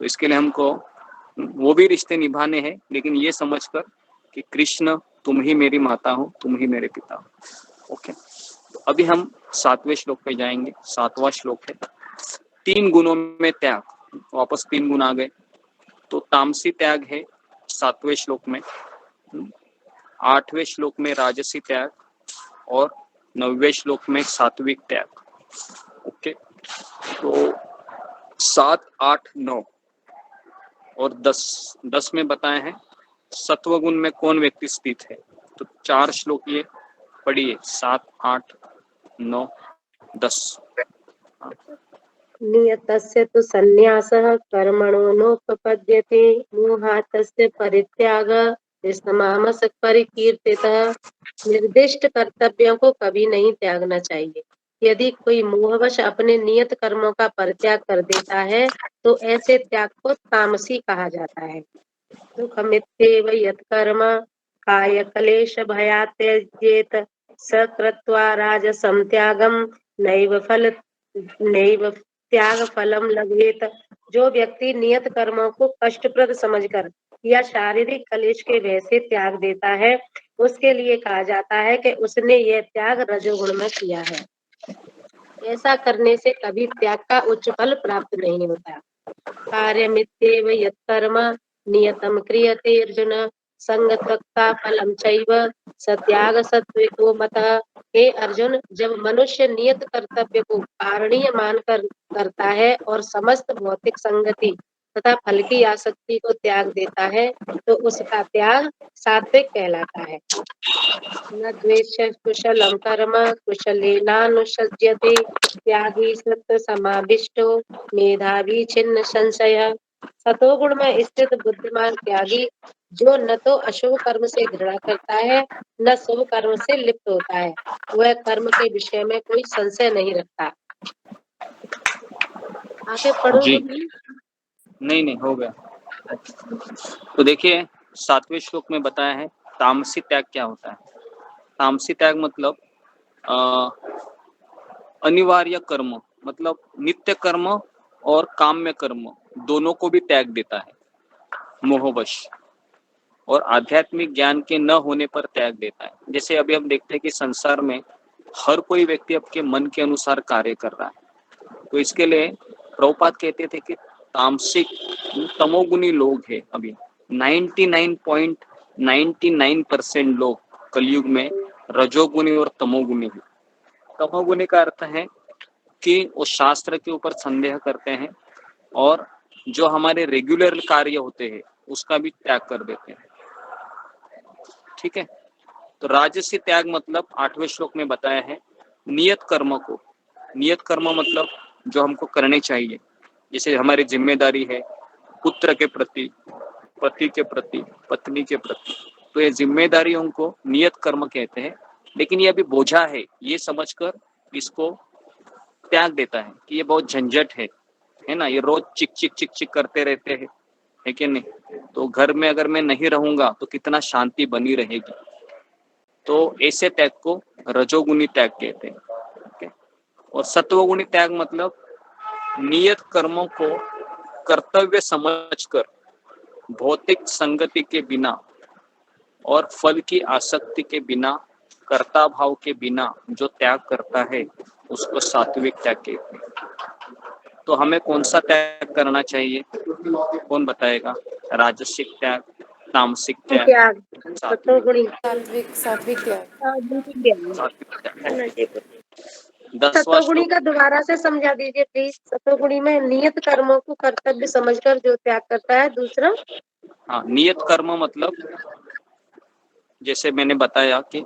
तो इसके लिए हमको वो भी रिश्ते निभाने हैं, लेकिन ये समझकर कि कृष्ण तुम ही मेरी माता हो, तुम ही मेरे पिता हो। ओके, तो अभी हम 7वें श्लोक पे जाएंगे। 7वां श्लोक है 3 गुणों में त्याग। वापस 3 गुण आ गए। तो तामसी त्याग है 7वें श्लोक में, 8वें श्लोक में राजसी त्याग और 9वें श्लोक में सात्विक त्याग। ओके, तो 7, 8, 9 और 10 में बताए हैं सत्वगुण में कौन व्यक्ति स्थित है। तो 4 श्लोक ये पढ़िए, 7, 8, 9, 10। नियतस्य तु संन्यासः कर्मणो नोपपद्यते मोहातस्य परित्यागः निष्कामस्य परिकीर्तितः। निर्दिष्ट कर्तव्यों को कभी नहीं त्यागना चाहिए। यदि कोई मोहवश अपने नियत कर्मों का परित्याग कर देता है तो ऐसे त्याग को तामसी कहा जाता है। दुःखमित्येव यत्कर्म कायक्लेश भयात् त्यजेत स कृत्वा राजसं त्यागं नैव त्याग फलम लभेत। जो व्यक्ति नियत कर्मों को कष्टप्रद समझकर या शारीरिक कलेश के भय से त्याग देता है, उसके लिए कहा जाता है कि उसने यह त्याग रजोगुण में किया है। ऐसा करने से कभी त्याग का उच्च फल प्राप्त नहीं होता। कार्यमित्येव यत्कर्म नियतम क्रियते अर्जुन संगत्वा फलम चैव सत्याग सत्विको मतः। हे अर्जुन, जब मनुष्य नियत कर्तव्य को कारणीय मानकर करता है और समस्त भौतिक संगति तथा फल की आसक्ति को त्याग देता है तो उसका त्याग सात्विक कहलाता है। न द्वेष कुशलम कर्म कुशलेनानुसज्यते त्यागी सत्व समाविष्टो मेधावी छिन्न संशय। सतोगुण में स्थित बुद्धिमान त्यागी जो न तो अशुभ कर्म से घृणा करता है न शुभ कर्म से लिप्त होता है, वह कर्म के विषय में कोई संशय नहीं रखता। आगे पढ़ो जी, नहीं हो गया। तो देखिए 7वें श्लोक में बताया है तामसी त्याग क्या होता है। तामसी त्याग मतलब अनिवार्य कर्म, मतलब नित्य कर्म और काम्य कर्म दोनों को भी त्याग देता है मोहवश, और आध्यात्मिक ज्ञान के न होने पर त्याग देता है। जैसे अभी हम देखते हैं कि संसार में हर कोई व्यक्ति आपके मन के अनुसार कार्य कर रहा है, तो इसके लिए प्रभुपाद कहते थे कि तामसिक तमोगुनी लोग हैं अभी 99.99% लोग कलयुग में रजोगुनी और तमोगुनी है। तमोगुनी का अर्थ है कि वो शास्त्र के ऊपर संदेह करते हैं और जो हमारे रेगुलर कार्य होते हैं उसका भी त्याग कर देते हैं। ठीक है, तो राजसी त्याग मतलब 8वें श्लोक में बताया है नियत कर्म को। नियत कर्म मतलब जो हमको करने चाहिए, जैसे हमारी जिम्मेदारी है पुत्र के प्रति, पति के प्रति, पत्नी के प्रति, तो ये जिम्मेदारियों को नियत कर्म कहते हैं। लेकिन ये अभी बोझा है ये समझकर इसको त्याग देता है कि ये बहुत झंझट है ना, ये रोज चिक चिक चिक चिक करते रहते हैं, है कि नहीं। तो घर में अगर मैं नहीं रहूंगा तो कितना शांति बनी रहेगी। तो ऐसे त्याग को रजोगुणी त्याग कहते हैं। ओके, और सत्वगुणी त्याग मतलब नियत कर्मों को कर्तव्य समझकर भौतिक संगति के बिना और फल की आसक्ति के बिना, कर्ता भाव के बिना जो त्याग करता है उसको सात्विक त्याग कहते हैं। तो हमें कौन सा त्याग करना चाहिए, कौन बताएगा? राजसिक त्याग, तामसिक त्याग, सतोगुणी सात्विक त्याग। सतोगुणी का दोबारा से समझा दीजिए प्लीज। सतोगुणी में नियत कर्मों को कर्तव्य समझकर जो त्याग करता है। दूसरा, हाँ, नियत कर्म मतलब जैसे मैंने बताया कि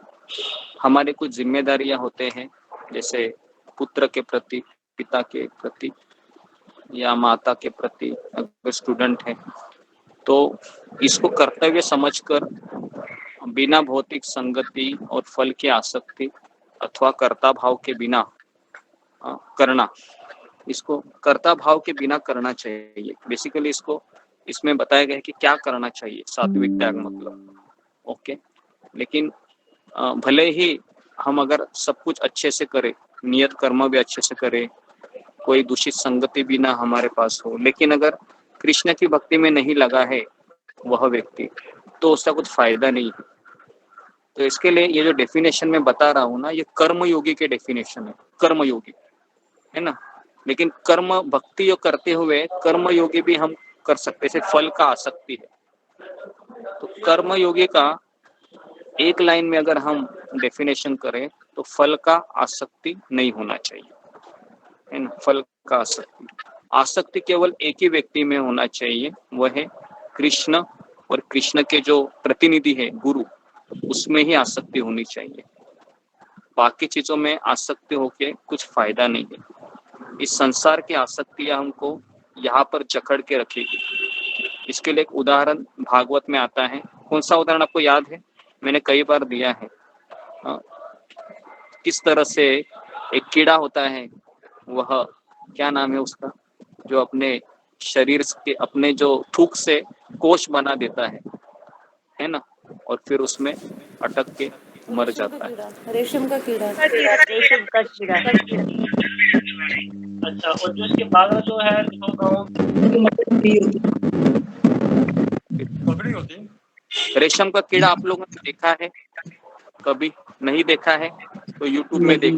हमारे कुछ जिम्मेदारियां होते हैं, जैसे पुत्र के प्रति, पिता के प्रति या माता के प्रति, अगर स्टूडेंट है तो इसको कर्तव्य समझकर बिना भौतिक संगति और फल की आसक्ति अथवा कर्ता भाव के बिना करना, इसको कर्ता भाव के बिना करना चाहिए। बेसिकली इसको इसमें बताया गया है कि क्या करना चाहिए सात्विक त्याग मतलब। ओके, लेकिन भले ही हम अगर सब कुछ अच्छे से करें, नियत कर्म भी अच्छे से करें, कोई दूषित संगति भी ना हमारे पास हो, लेकिन अगर कृष्ण की भक्ति में नहीं लगा है वह व्यक्ति, तो उसका कुछ फायदा नहीं है। तो इसके लिए ये जो डेफिनेशन मैं बता रहा हूँ ना, ये कर्मयोगी के डेफिनेशन है, कर्मयोगी, है ना। लेकिन कर्म भक्ति जो करते हुए कर्मयोगी भी हम कर सकते, जैसे फल का आसक्ति है। तो कर्मयोगी का एक लाइन में अगर हम डेफिनेशन करें तो फल का आसक्ति नहीं होना चाहिए, है ना। फल का आसक्ति, आसक्ति केवल एक ही व्यक्ति में होना चाहिए, वह है कृष्ण, और कृष्ण के जो प्रतिनिधि है गुरु, उसमें ही आसक्ति होनी चाहिए। बाकी चीजों में आसक्ति होके कुछ फायदा नहीं है। इस संसार की आसक्तियां हमको यहाँ पर जकड़ के रखेगी। इसके लिए एक उदाहरण भागवत में आता है। कौन सा उदाहरण आपको याद है? मैंने कई बार दिया है। किस तरह से एक कीड़ा होता है, वह क्या नाम है उसका, जो अपने शरीर के अपने जो थूक से कोश बना देता है ना, और फिर उसमें अटक के मर जाता है। रेशम का कीड़ा। रेशम का कीड़ा। अच्छा, और जो इसके बाद जो है जो गाँव पकड़ी होती है, रेशम का कीड़ा आप लोगों ने देखा है? कभी नहीं देखा है तो यूट्यूब में देख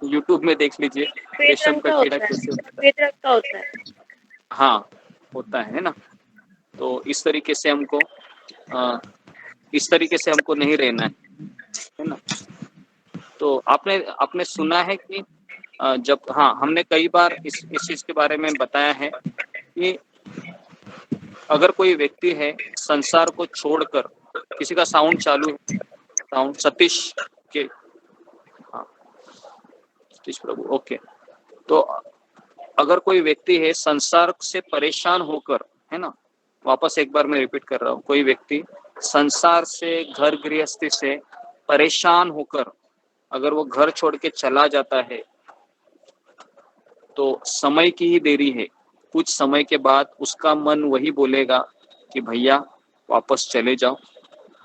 यूट्यूब में देख लीजिए रेशम का कीड़ा कैसे होता है। हाँ होता है ना। तो इस तरीके से हमको नहीं रहना है ना। तो आपने सुना है कि जब, हाँ, हमने कई बार इस चीज के बारे में बताया है कि अगर कोई व्यक्ति है संसार को छोड़कर, किसी का साउंड चालू है, साउंड सतीश के, हाँ सतीश प्रभु, ओके। तो अगर कोई व्यक्ति है संसार से परेशान होकर, है ना, वापस एक बार मैं रिपीट कर रहा हूँ, कोई व्यक्ति संसार से, घर गृहस्थी से परेशान होकर अगर वो घर छोड़ के चला जाता है तो समय की ही देरी है। कुछ समय के बाद उसका मन वही बोलेगा कि भैया वापस चले जाओ,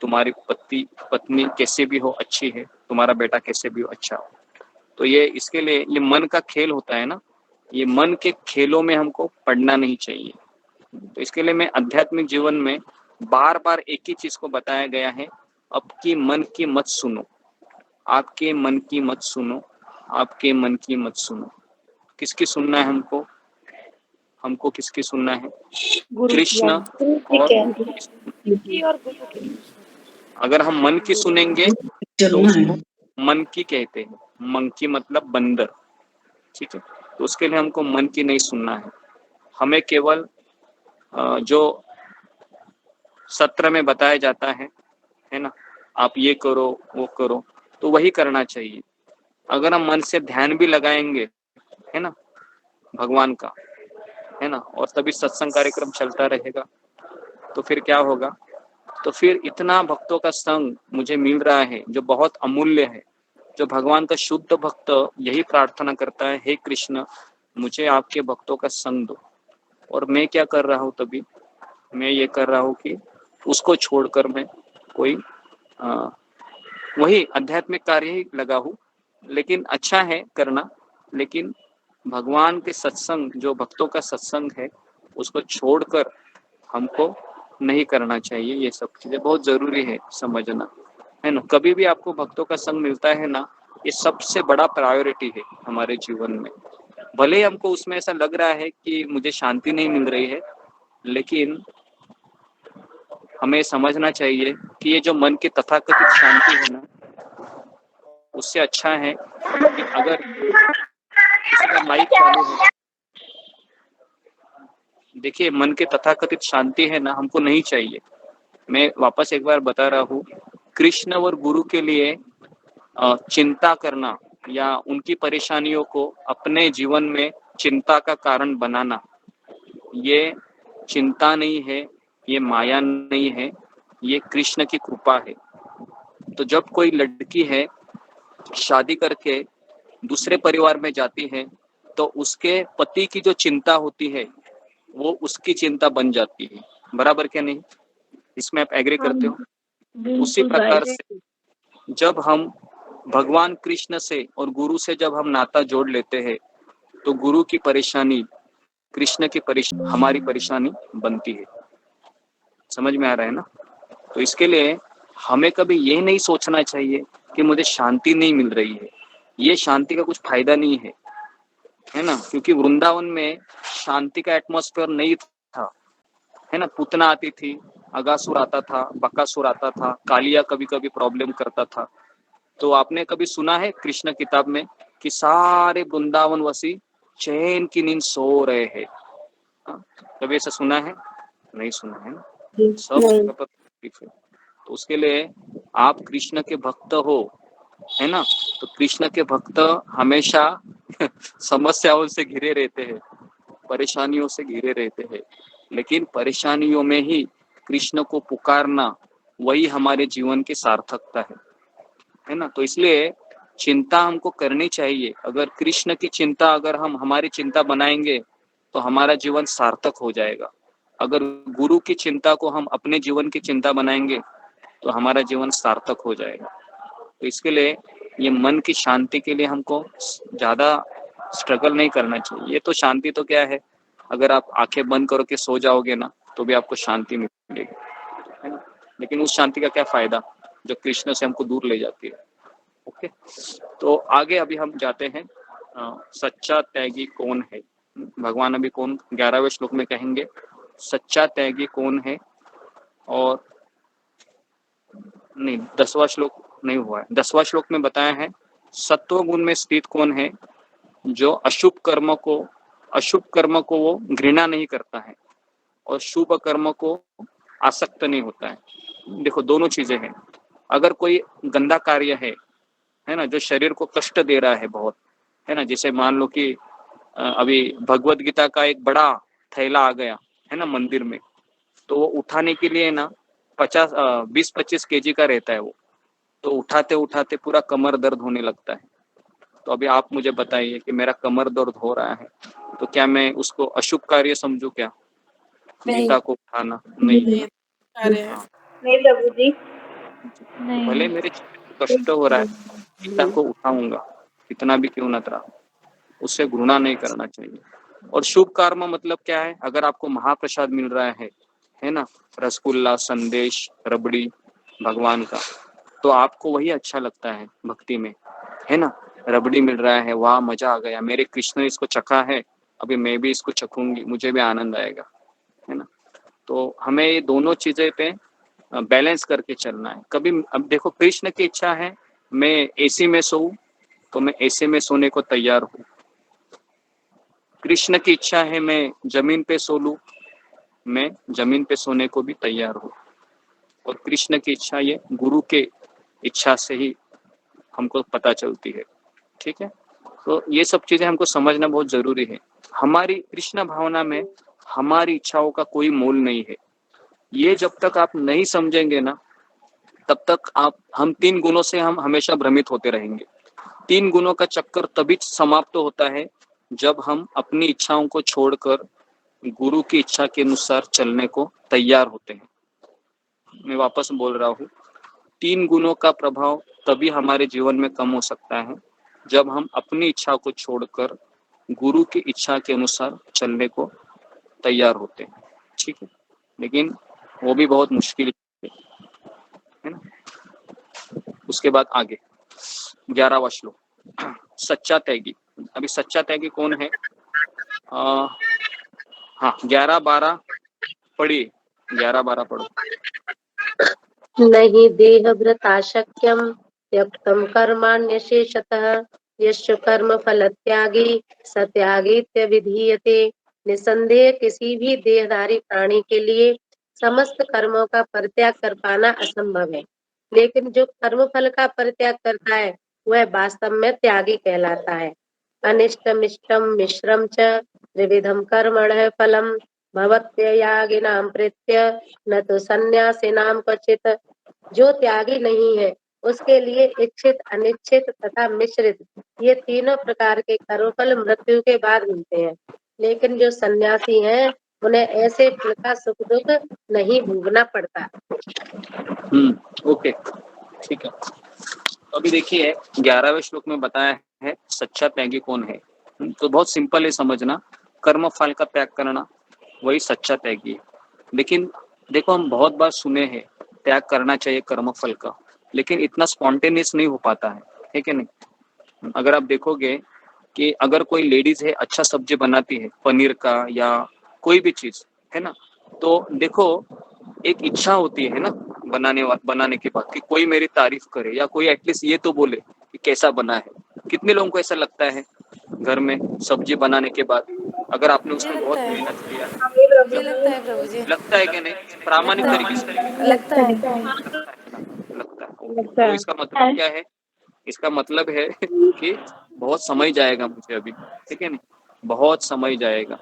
तुम्हारी पत्नी कैसे भी हो अच्छी है, तुम्हारा बेटा कैसे भी हो अच्छा हो। तो ये इसके लिए ये मन का खेल होता है ना, ये मन के खेलों में हमको पड़ना नहीं चाहिए। तो इसके लिए मैं आध्यात्मिक जीवन में बार बार एक ही चीज को बताया गया है, आपकी मन की मत सुनो, आपके मन की मत सुनो, आपके मन की मत सुनो। किसकी सुनना है हमको? हमको किसकी सुनना है? कृष्ण और अगर हम मन की सुनेंगे तो उसको मन की कहते हैं। मंकी मतलब बंदर, ठीक है। तो उसके लिए हमको मन की नहीं सुनना है, हमें केवल जो सत्र में बताया जाता है ना, आप ये करो वो करो, तो वही करना चाहिए। अगर हम मन से ध्यान भी लगाएंगे, है ना, भगवान का, है ना, और तभी सत्संग कार्यक्रम चलता रहेगा, तो फिर क्या होगा? तो फिर इतना भक्तों का संग मुझे मिल रहा है जो बहुत अमूल्य है। जो भगवान का शुद्ध भक्त यही प्रार्थना करता है, हे कृष्ण मुझे आपके भक्तों का संग दो। और मैं क्या कर रहा हूँ? तभी मैं ये कर रहा हूँ कि उसको छोड़कर मैं कोई वही आध्यात्मिक कार्य ही लगा हूँ। लेकिन अच्छा है करना, लेकिन भगवान के सत्संग, जो भक्तों का सत्संग है, उसको छोड़कर हमको नहीं करना चाहिए। ये सब चीजें बहुत जरूरी है समझना, है ना। कभी भी आपको भक्तों का संग मिलता है ना, ये सबसे बड़ा प्रायोरिटी है हमारे जीवन में। भले ही हमको उसमें ऐसा लग रहा है कि मुझे शांति नहीं मिल रही है, लेकिन हमें समझना चाहिए कि ये जो मन की तथाकथित शांति है ना, उससे अच्छा है कि अगर किसी का माइक चालू है, देखिए मन के तथाकथित शांति है ना, हमको नहीं चाहिए। मैं वापस एक बार बता रहा हूँ, कृष्ण और गुरु के लिए चिंता करना या उनकी परेशानियों को अपने जीवन में चिंता का कारण बनाना, ये चिंता नहीं है, ये माया नहीं है, ये कृष्ण की कृपा है। तो जब कोई लड़की है शादी करके दूसरे परिवार में जाती है, तो उसके पति की जो चिंता होती है वो उसकी चिंता बन जाती है। बराबर क्या नहीं? इसमें आप एग्री करते हो? उसी प्रकार से जब हम भगवान कृष्ण से और गुरु से जब हम नाता जोड़ लेते हैं, तो गुरु की परेशानी कृष्ण की हमारी परेशानी बनती है। समझ में आ रहा है ना? तो इसके लिए हमें कभी ये नहीं सोचना चाहिए कि मुझे शांति नहीं मिल रही है, ये शांति का कुछ फायदा नहीं है ना? क्योंकि वृंदावन में शांति का एटमॉस्फेयर नहीं था, है ना? पूतना आती थी, अगासुर आता था, बकासुर आता था, कालिया कभी कभी प्रॉब्लम करता था। तो आपने कभी सुना है कृष्ण किताब में कि सारे वृंदावनवासी चैन की नींद सो रहे हैं? कभी ऐसा सुना है? नहीं सुना है ना? सब जगह पर तकलीफ है। तो उसके लिए आप कृष्ण के भक्त हो, है ना? तो कृष्ण के भक्त हमेशा समस्याओं से घिरे रहते हैं, परेशानियों से घिरे रहते हैं, लेकिन परेशानियों में ही कृष्ण को पुकारना वही हमारे जीवन की सार्थकता है ना? तो इसलिए चिंता हमको करनी चाहिए। अगर कृष्ण की चिंता अगर हम हमारी चिंता बनाएंगे तो हमारा जीवन सार्थक हो जाएगा। अगर गुरु की चिंता को हम अपने जीवन की चिंता बनाएंगे तो हमारा जीवन सार्थक हो जाएगा। तो इसके लिए ये मन की शांति के लिए हमको ज्यादा स्ट्रगल नहीं करना चाहिए। ये तो शांति तो क्या है, अगर आप आंखें बंद करो के सो जाओगे ना तो भी आपको शांति मिलेगी, है ना? लेकिन उस शांति का क्या फायदा जो कृष्ण से हमको दूर ले जाती है। ओके, तो आगे अभी हम जाते हैं। सच्चा त्यागी कौन है? भगवान अभी कौन 11वें श्लोक में कहेंगे सच्चा त्यागी कौन है। और नहीं, 10वां श्लोक नहीं हुआ है। 10वां श्लोक में बताया है सत्व गुण में स्थित कौन है जो अशुभ कर्म को वो घृणा नहीं करता है और शुभ कर्म को आसक्त नहीं होता है। देखो दोनों चीजें हैं। अगर कोई गंदा कार्य है ना, जो शरीर को कष्ट दे रहा है बहुत, है ना, जैसे मान लो कि अभी भगवत गीता का एक बड़ा थैला आ गया है ना मंदिर में, तो वो उठाने के लिए ना 20-25 केजी का रहता है वो, तो उठाते उठाते पूरा कमर दर्द होने लगता है। तो अभी आप मुझे बताइए कि मेरा कमर दर्द हो रहा है तो क्या मैं उसको अशुभ कार्य समझू क्या? गीता को उठाना नहीं। हाँ, नहीं प्रभु जी। तो भले मेरे कष्ट हो रहा है, गीता को उठाऊंगा कितना भी क्यों न रहा, उससे घृणा नहीं करना चाहिए। और शुभ कर्म मतलब क्या है? अगर आपको महाप्रसाद मिल रहा है ना, रसगुल्ला, संदेश, रबड़ी भगवान का, तो आपको वही अच्छा लगता है भक्ति में, है ना? रबड़ी मिल रहा है, वाह मजा आ गया, मेरे कृष्ण ने इसको चखा है, अभी मैं भी इसको चखूंगी, मुझे भी आनंद आएगा, है ना? तो हमें ये दोनों चीजें पे बैलेंस करके चलना है। कभी अब देखो कृष्ण की इच्छा है मैं एसी में सोऊं तो मैं एसी में सोने को तैयार हूँ। कृष्ण की इच्छा है मैं जमीन पे सो लूं, मैं जमीन पे सोने को भी तैयार हूँ। और कृष्ण की इच्छा ये गुरु के इच्छा से ही हमको पता चलती है। ठीक है, तो ये सब चीजें हमको समझना बहुत जरूरी है। हमारी कृष्ण भावना में हमारी इच्छाओं का कोई मोल नहीं है। ये जब तक आप नहीं समझेंगे ना तब तक हम 3 गुणों से हम हमेशा भ्रमित होते रहेंगे। 3 गुणों का चक्कर तभी समाप्त होता है जब हम अपनी इच्छाओं को छोड़कर गुरु की इच्छा के अनुसार चलने को तैयार होते हैं। मैं वापस बोल रहा हूँ, 3 गुणों का प्रभाव तभी हमारे जीवन में कम हो सकता है जब हम अपनी इच्छा को छोड़कर गुरु की इच्छा के अनुसार चलने को तैयार होते हैं। ठीक है, लेकिन वो भी बहुत मुश्किल है ना। उसके बाद आगे 11वां श्लोक सच्चा त्यागी। अभी सच्चा त्यागी कौन है? हाँ, 11-12 पढ़िए, 11-12 पढ़ो। नहीं देहभृता शक्यम त्यक्तम कर्माण्यशेषतः यश्च कर्म फल त्यागी सत्यागीत्य विधीयते। निसंदेह किसी भी देहधारी प्राणी के लिए समस्त कर्मों का परित्याग कर पाना असंभव है, लेकिन जो कर्म फल का परित्याग करता है वह वास्तव में त्यागी कहलाता है। अनिष्टम इष्टम मिश्रम च त्रिविधम कर्मणः फलम भवत्ययागिनां प्रीत्य न तो सन्यासिनां क्वचित। जो त्यागी नहीं है उसके लिए इच्छित, अनिच्छित तथा मिश्रित ये तीनों प्रकार के कर्मफल मृत्यु के बाद मिलते हैं, लेकिन जो सन्यासी हैं उन्हें ऐसे फल का सुख दुख नहीं भोगना पड़ता। ओके, ठीक है। तो अभी देखिए 11वें श्लोक में बताया है सच्चा त्यागी कौन है। तो बहुत सिंपल है समझना। कर्म फल का त्याग करना वही सच्चा त्यागी है। लेकिन देखो हम बहुत बार सुने हैं त्याग करना चाहिए कर्म फल का, लेकिन इतना स्पॉन्टेनियस नहीं हो पाता है कि नहीं। अगर आप देखोगे कि अगर कोई लेडीज है अच्छा सब्जी बनाती है पनीर का या कोई भी चीज है ना, तो देखो एक इच्छा होती है ना बनाने के बाद कि कोई मेरी तारीफ करे या कोई एटलीस्ट ये तो बोले कि कैसा बना है। कितने लोगों को ऐसा लगता है घर में सब्जी बनाने के बाद अगर आपने मुझे उसमें लगता बहुत है, मेहनत किया, मुझे लगता है प्रभु जी, लगता है कि नहीं प्रामाणिक लगता तरीके से है, लगता है। लगता है। लगता तो है। इसका मतलब क्या है, इसका मतलब है कि बहुत समय जाएगा मुझे अभी, ठीक है नहीं, बहुत समय जाएगा,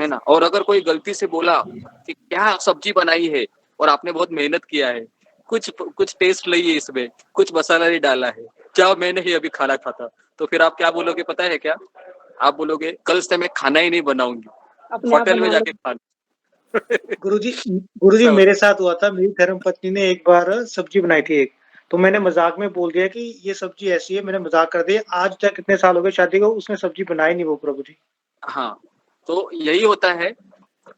है ना। और अगर कोई गलती से बोला कि क्या सब्जी बनाई है और आपने बहुत मेहनत किया है, कुछ कुछ टेस्ट नहीं है इसमें, कुछ मसाला नहीं डाला है, क्या मैं नहीं अभी खाना खाता, तो फिर आप क्या बोलोगे पता है क्या, आप बोलोगे कल से मैं खाना ही नहीं बनाऊंगी, अपने आप होटल में बना लो। जाके खाना। गुरुजी ऐसा मेरे होता साथ हुआ था। मेरी धर्म पत्नी ने एक बार सब्जी बनाई थी एक, तो मैंने मजाक में बोल दिया कि ये सब्जी ऐसी है, मैंने मजाक कर दिया। आज तक कितने साल हो गए शादी को, उसने सब्जी बनाई नहीं वो, प्रभु जी। है। हाँ, तो यही होता है,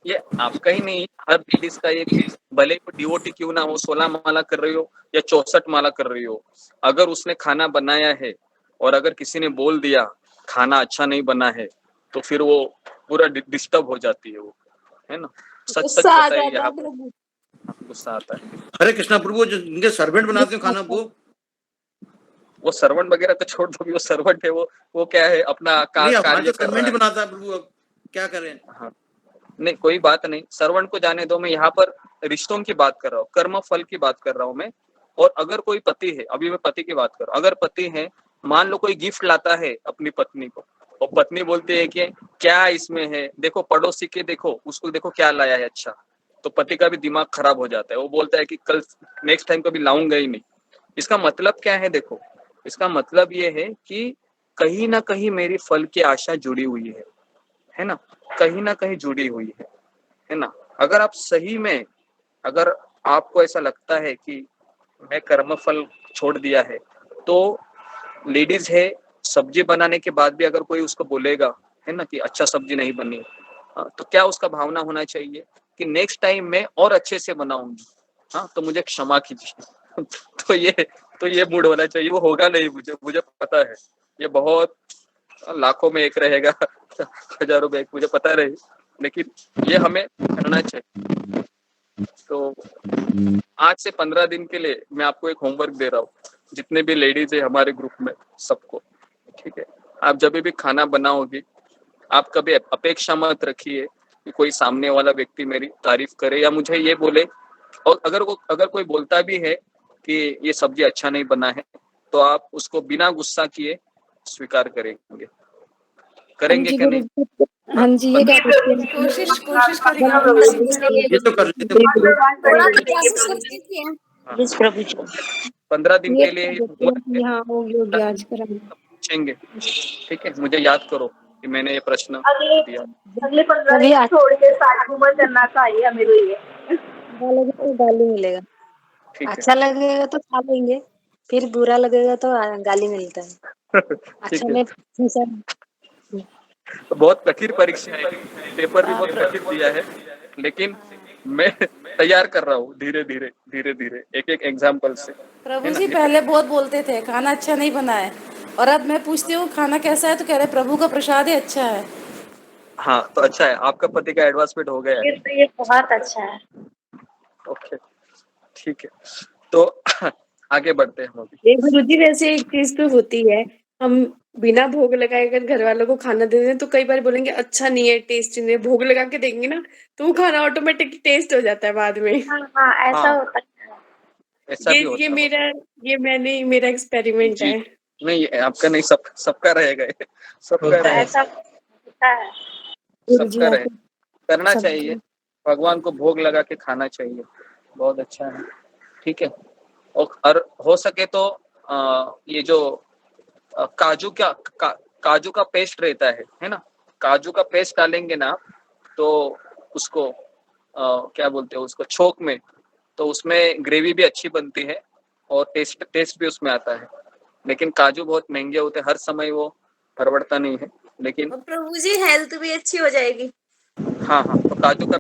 ये आपका ही नहीं हर लेडीज का एक, भले वो डिवोटी क्यों ना हो, 16 माला कर रही हो या 64 माला कर रही हो, अगर उसने खाना बनाया है और अगर किसी ने बोल दिया खाना अच्छा नहीं बना है, तो फिर वो पूरा डिस्टर्ब हो जाती है वो, है ना। सच सच गुस्सा आ बताइए जाता यहाँ है पर प्रभु। गुस्सा आता है। हरे कृष्णा प्रभु, जो जिनके सर्वेंट बनाते हो खाना वो सर्वेंट वगैरह तो छोड़ दो, वो सर्वेंट है, वो क्या है अपना नहीं, हमारे कार्य तो कर सर्वेंट रहा ही है। बनाता है प्रभु, अब क्या करें। हाँ, नहीं कोई बात नहीं, सर्वेंट को जाने दो, मैं यहाँ पर रिश्तों की बात कर रहा हूँ, कर्म फल की बात कर रहा हूँ मैं। और अगर कोई पति है, अभी मैं पति की बात कर रहा हूँ, अगर पति है, मान लो कोई गिफ्ट लाता है अपनी पत्नी को और पत्नी बोलती है कि क्या इसमें है, देखो पड़ोसी के, देखो उसको, देखो क्या लाया है अच्छा, तो पति का भी दिमाग खराब हो जाता है, वो बोलता है कि कल नेक्स्ट टाइम कभी लाऊंगा ही नहीं। इसका मतलब क्या है, देखो इसका मतलब ये है कि कहीं ना कहीं मेरी फल की आशा जुड़ी हुई है ना, कहीं ना कहीं जुड़ी हुई है ना। अगर आप सही में, अगर आपको ऐसा लगता है कि मैं कर्मफल छोड़ दिया है, तो लेडीज है, सब्जी बनाने के बाद भी अगर कोई उसको बोलेगा है ना कि अच्छा सब्जी नहीं बनी, तो क्या उसका भावना होना चाहिए कि नेक्स्ट टाइम मैं और अच्छे से बनाऊंगी, हाँ तो मुझे क्षमा कीजिए। तो ये मूड होना चाहिए, वो होगा नहीं, मुझे पता है, ये बहुत लाखों में एक रहेगा, हजारों में एक, मुझे पता रहे, लेकिन ये हमें करना चाहिए। तो आज से 15 दिन के लिए मैं आपको एक होमवर्क दे रहा हूँ, जितने भी लेडीज है हमारे ग्रुप में सबको, ठीक है, आप जब भी खाना बनाओगे, आप कभी अपेक्षा मत रखिए कि कोई सामने वाला व्यक्ति मेरी तारीफ करे या मुझे ये बोले। और अगर कोई बोलता भी है कि ये सब्जी अच्छा नहीं बना है, तो आप उसको बिना गुस्सा किए स्वीकार करेंगे, करेंगे कि नहीं। हाँ जी, ये क्या कोशिश करेंगे प्रभु जी। ये तो कर लेते हैं। थोड़ा तो क्लासेस कर दीजिए। जिस प्रभु जी 15 दिन ये के लिए देखते हैं कि हाँ होगी आज कराएंगे। पूछेंगे, ठीक है, मुझे याद करो कि मैंने ये प्रश्न दिया। अगले 15 दिन छोड़ के साथ घूमर करना चाहिए मेरे लिए। गाली तो गाली मिलेगा, ठीक है, अच्छा लगेगा तो खा लेंगे, फिर बुरा लगेगा तो गाली मिलता है। ठीक अच्छा है। में सब बहुत कठिन परीक्षा है, पेपर भी बहुत कठिन दिया है, लेकिन मैं तैयार कर रहा हूँ धीरे धीरे एक एक एग्जाम्पल से, है प्रभु ना। जी पहले बहुत बोलते थे खाना अच्छा नहीं बना है, और अब मैं पूछती हूँ खाना कैसा है तो कह रहे प्रभु का प्रसाद ही अच्छा है। हाँ तो अच्छा है, आपका पति का एडवांसमेंट हो गया है। ये बहुत अच्छा है। ओके, ठीक है, तो आगे बढ़ते हैं हम अभी। ये गुरुजी वैसे एक चीज तो होती है, हम बिना भोग लगाए अगर घर वालों को खाना दे दें तो कई बार बोलेंगे अच्छा नहीं है, टेस्ट नहीं है। भोग लगा के देंगे ना तो वो खाना ऑटोमेटिक टेस्ट हो जाता है बाद में। हाँ ऐसा हाँ, होता है। ऐसा भी ये होता है। मेरा एक्सपेरिमेंट जी, है। नहीं ये आपका नहीं, सबका रहेगा ये, सबका होता है। रहेगा, ऐसा होता है। गुरुजी सबका रहे, ऐसे करना सब चाहिए, भगवान को भोग लगा के खाना चाहिए, बहुत अच्छा है, ठीक है। और हो सके तो ये जो काजू काजू का पेस्ट रहता है ना, काजू का पेस्ट डालेंगे ना, तो उसको क्या बोलते हैं उसको, छोक में, तो उसमें ग्रेवी भी अच्छी बनती है और टेस्ट भी उसमें आता है। लेकिन काजू बहुत महंगे होते हैं, हर समय वो परवड़ता नहीं है, लेकिन और प्रभु जी हेल्थ भी अच्छी हो जाएगी। हाँ हाँ, तो काजू का